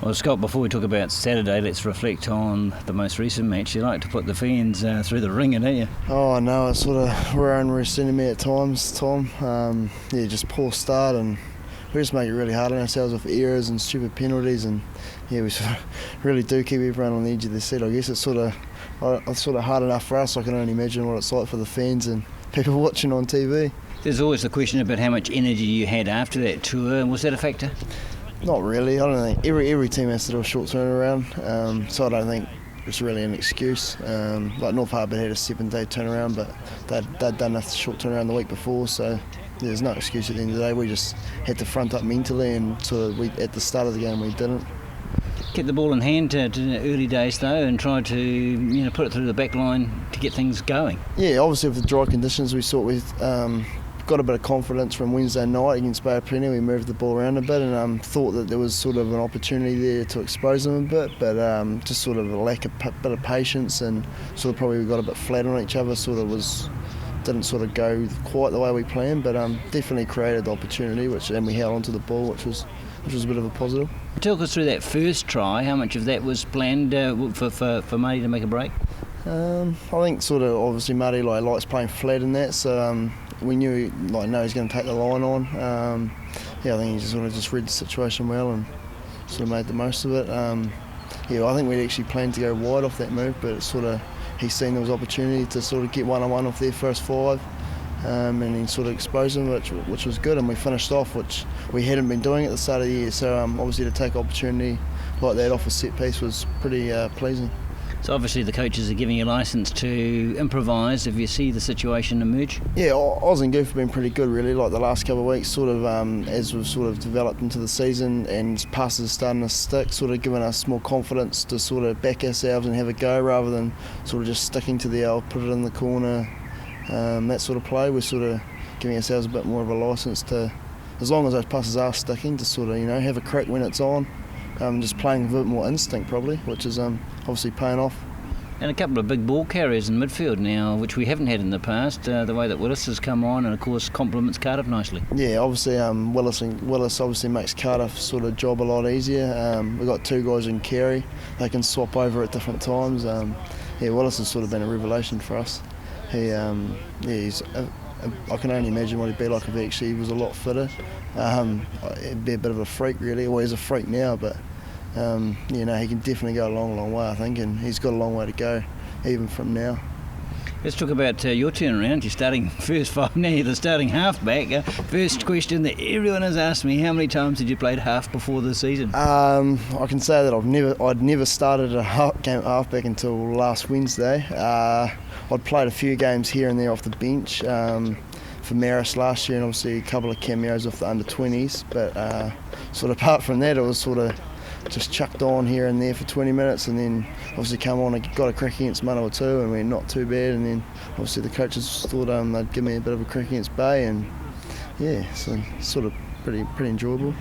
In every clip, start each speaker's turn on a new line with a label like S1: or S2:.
S1: Well, Scott, before we talk about Saturday, let's reflect on the most recent match. You like to put the fans through the ringer, don't you?
S2: Oh no, it's sort of we're underestimating me at times, Tom. Just poor start, and we just make it really hard on ourselves with errors and stupid penalties, and we sort of really do keep everyone on the edge of their seat. I guess it's sort of hard enough for us. I can only imagine what it's like for the fans and people watching on TV.
S1: There's always the question about how much energy you had after that tour. Was that a factor?
S2: Not really. I don't think every team has to do a short turnaround, so I don't think it's really an excuse. Like North Harbour had a 7-day turnaround, but they'd done a short turnaround the week before, so there's no excuse at the end of the day. We just had to front up mentally, and at the start of the game we didn't.
S1: Kept the ball in hand to the early days though, and tried to put it through the back line to get things going. Yeah,
S2: obviously with the dry conditions we thought we got a bit of confidence from Wednesday night against Bay of Plenty. We moved the ball around a bit and thought that there was sort of an opportunity there to expose them a bit, but just sort of a lack of bit of patience, and sort of probably we got a bit flat on each other. Didn't sort of go quite the way we planned, but definitely created the opportunity, and we held onto the ball, which was a bit of a positive.
S1: Talk us through that first try. How much of that was planned for Marty to make a break?
S2: I think sort of obviously Marty likes playing flat in that, so we knew he's going to take the line on. I think he just read the situation well and sort of made the most of it. I think we'd actually planned to go wide off that move, but he's seen there was opportunity to sort of get one-on-one off their first five, and he sort of exposed them, which was good, and we finished off, which we hadn't been doing at the start of the year. So obviously to take opportunity like that off a set piece was pretty pleasing.
S1: So obviously the coaches are giving you licence to improvise if you see the situation emerge?
S2: Yeah, Oz and Goof have been pretty good really, like the last couple of weeks, as we've sort of developed into the season and passes are starting to stick, sort of giving us more confidence to sort of back ourselves and have a go rather than sort of just sticking to the put it in the corner, that sort of play. We're sort of giving ourselves a bit more of a licence to, as long as those passes are sticking, to sort of have a crack when it's on. Just playing with a bit more instinct probably, which is obviously paying off.
S1: And a couple of big ball carriers in midfield now, which we haven't had in the past. The way that Willis has come on, and of course complements Cardiff nicely. Yeah,
S2: obviously Willis obviously makes Cardiff's sort of job a lot easier. We've got two guys in Carey; they can swap over at different times. Willis has sort of been a revelation for us. He's I can only imagine what he'd be like if he actually was a lot fitter. He'd be a bit of a freak really. Well, he's a freak now, but he can definitely go a long, long way, I think, and he's got a long way to go, even from now.
S1: Let's talk about your turnaround. You're starting first five now. You're the starting halfback. First question that everyone has asked me: how many times had you played half before the season?
S2: I can say that I'd never started a game at halfback until last Wednesday. I'd played a few games here and there off the bench for Maris last year, and obviously a couple of cameos off the under-20s. But sort of apart from that, it was sort of just chucked on here and there for 20 minutes, and then obviously come on and got a crack against Manawatu, and we're not too bad. And then obviously the coaches thought they'd give me a bit of a crack against Bay, and so sort of pretty enjoyable.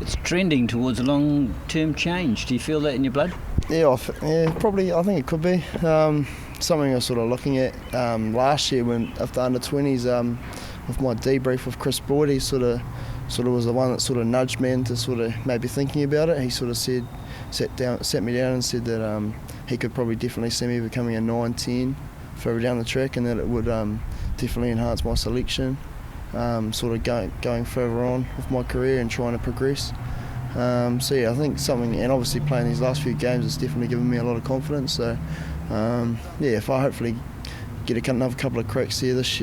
S1: It's trending towards a long-term change. Do you feel that in your blood?
S2: Yeah, probably. I think it could be. Something I was sort of looking at last year when after under-20s, with my debrief with Chris Boyd, he sort of was the one that sort of nudged me into sort of maybe thinking about it. He sort of sat me down and said that he could probably definitely see me becoming a 9-10 further down the track, and that it would definitely enhance my selection, sort of going further on with my career and trying to progress. I think something, and obviously playing these last few games has definitely given me a lot of confidence. So if I hopefully get another couple of cracks here this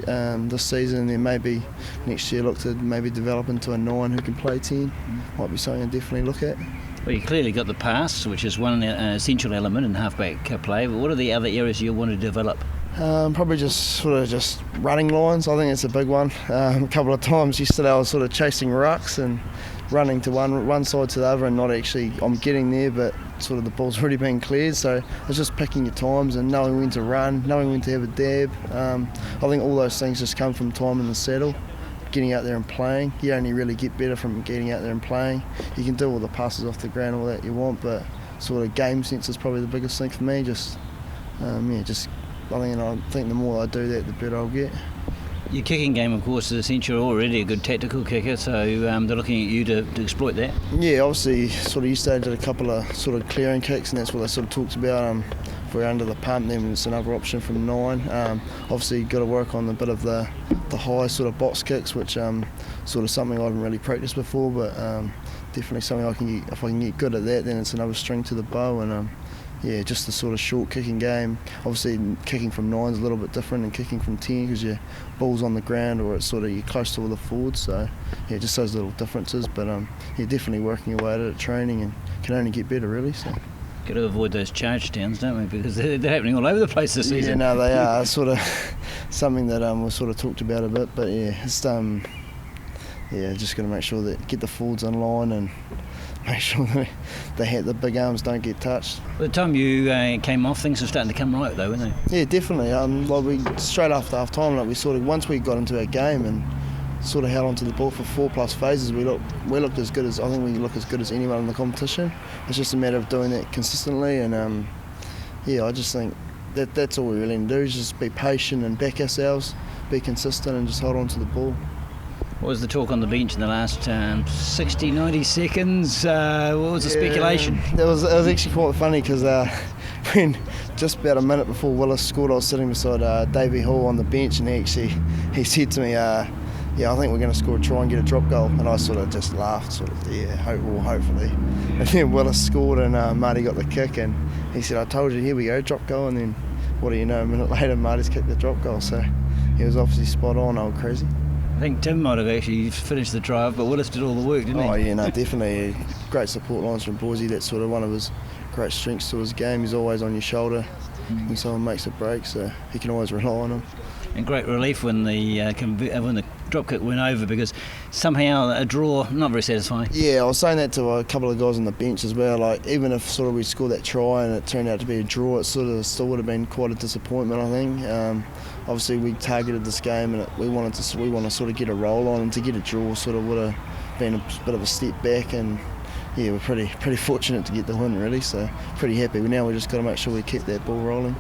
S2: season, and then maybe next year look to maybe develop into a 9 who can play 10, might be something I definitely look at.
S1: Well, you clearly got the pass, which is one essential element in halfback play, but what are the other areas you want to develop?
S2: Probably just running lines. I think it's a big one. A couple of times yesterday I was sort of chasing rucks and running to one side to the other, and not actually, I'm getting there, but sort of the ball's already been cleared. So it's just picking your times and knowing when to run, knowing when to have a dab. I think all those things just come from time in the saddle, getting out there and playing. You only really get better from getting out there and playing. You can do all the passes off the ground, all that you want, but sort of game sense is probably the biggest thing for me. I think the more I do that, the better I'll get.
S1: Your kicking game, of course, is essential. Already a good tactical kicker, so they're looking at you to exploit that.
S2: Yeah, obviously, sort of yesterday did a couple of sort of clearing kicks, and that's what they sort of talked about. If we're under the pump, then it's another option from 9. Obviously, got to work on a bit of the high sort of box kicks, which sort of something I haven't really practiced before, but definitely something I can get. If I can get good at that, then it's another string to the bow. And yeah, just the sort of short kicking game. Obviously, kicking from 9 is a little bit different than kicking from 10 because your ball's on the ground or it's sort of you're close to all the forwards. So yeah, just those little differences. But yeah, definitely working away at it at training and can only get better really. So.
S1: Got to avoid those charge downs, don't we? Because they're happening all over the place this season.
S2: Yeah, no, they are. It's sort of something that we've sort of talked about a bit. But yeah, it's just got to make sure that get the forwards in line and make sure that the big arms don't get touched.
S1: By the time you came off, things were starting to come right, though, weren't they?
S2: Yeah, definitely. Like we straight after half time, like we sort of once we got into our game and sort of held onto the ball for 4+ phases, we looked as good as I think we look as good as anyone in the competition. It's just a matter of doing that consistently, and yeah, I just think that's all we really need to do is just be patient and back ourselves, be consistent, and just hold on to the ball.
S1: What was the talk on the bench in the last 60, 90 seconds? What was the speculation?
S2: It was actually quite funny because when just about a minute before Willis scored, I was sitting beside Davey Hall on the bench, and he said to me, yeah, I think we're going to score a try and get a drop goal. And I sort of just laughed, hopefully. And then Willis scored and Marty got the kick, and he said, I told you, here we go, drop goal. And then, what do you know, a minute later, Marty's kicked the drop goal. So he was obviously spot on, old crazy.
S1: I think Tim might have actually finished the drive, but Willis did all the work, didn't he?
S2: Oh yeah, no, definitely. Great support lines from Boise. That's sort of one of his great strengths to his game. He's always on your shoulder when someone makes a break, so he can always rely on him.
S1: And great relief when the drop kick went over, because somehow a draw, not very satisfying.
S2: Yeah, I was saying that to a couple of guys on the bench as well. Like, even if sort of we scored that try and it turned out to be a draw, it sort of still would have been quite a disappointment, I think. Obviously, we targeted this game and we want to sort of get a roll on, and to get a draw sort of would have been a bit of a step back. And yeah, we're pretty fortunate to get the win, really. So pretty happy. Now we just got to make sure we keep that ball rolling.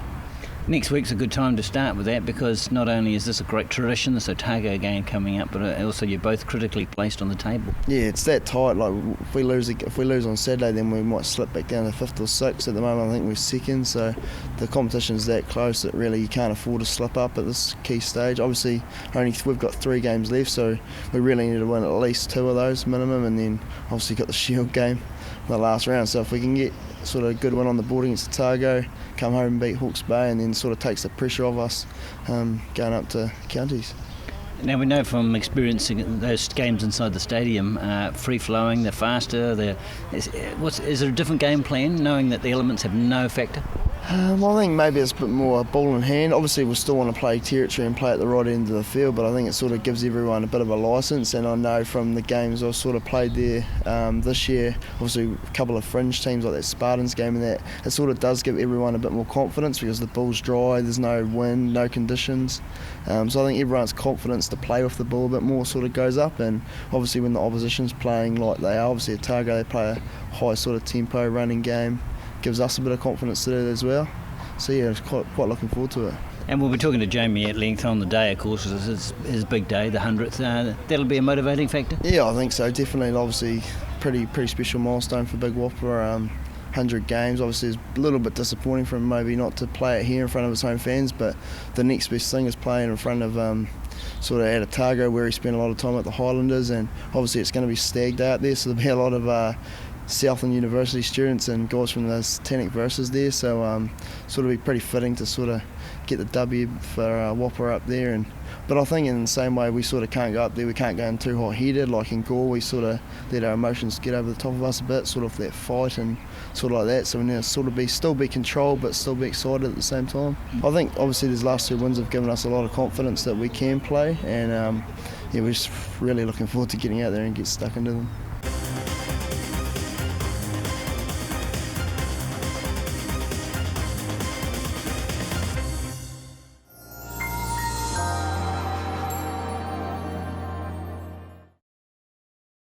S1: Next week's a good time to start with that, because not only is this a great tradition, this Otago game coming up, but also you're both critically placed on the table. Yeah,
S2: it's that tight. Like if we lose on Saturday, then we might slip back down to 5th or 6th. At the moment, I think we're 2nd, so the competition's that close that really you can't afford to slip up at this key stage. Obviously, we've got 3 games left, so we really need to win at least 2 of those minimum, and then obviously got the Shield game in the last round. So if we can get sort of a good win on the board against Otago, come home and beat Hawke's Bay, and then sort of takes the pressure off us going up to counties.
S1: Now, we know from experiencing those games inside the stadium, free-flowing, they're faster. Is there a different game plan, knowing that the elements have no factor?
S2: I think maybe it's a bit more ball in hand. Obviously, we still want to play territory and play at the right end of the field, but I think it sort of gives everyone a bit of a licence. And I know from the games I've sort of played there this year, obviously a couple of fringe teams like that Spartans game and that, it sort of does give everyone a bit more confidence because the ball's dry, there's no wind, no conditions. So I think everyone's confidence to play with the ball a bit more sort of goes up. And obviously when the opposition's playing like they are, obviously Otago, they play a high sort of tempo running game, gives us a bit of confidence to do that as well. So yeah, quite looking forward to it.
S1: And we'll be talking to Jamie at length on the day, of course. It's his big day, the 100th. That'll be a motivating factor?
S2: Yeah, I think so, definitely. Obviously, pretty special milestone for Big Whopper. 100 games. Obviously, it's a little bit disappointing for him maybe not to play it here in front of his home fans, but the next best thing is playing in front of sort of at Otago, where he spent a lot of time at the Highlanders, and obviously it's going to be Stag Day out there, so there'll be a lot of Southland University students and guys from those Tannic verses there, so sort of be pretty fitting to sort of get the W for Whopper up there. But I think in the same way we sort of can't go up there, we can't go in too hot-headed. Like in Gore, we sort of let our emotions get over the top of us a bit, sort of that fight and sort of like that. So we need to sort of still be controlled but still be excited at the same time. I think obviously these last 2 wins have given us a lot of confidence that we can play, and yeah, we're just really looking forward to getting out there and get stuck into them.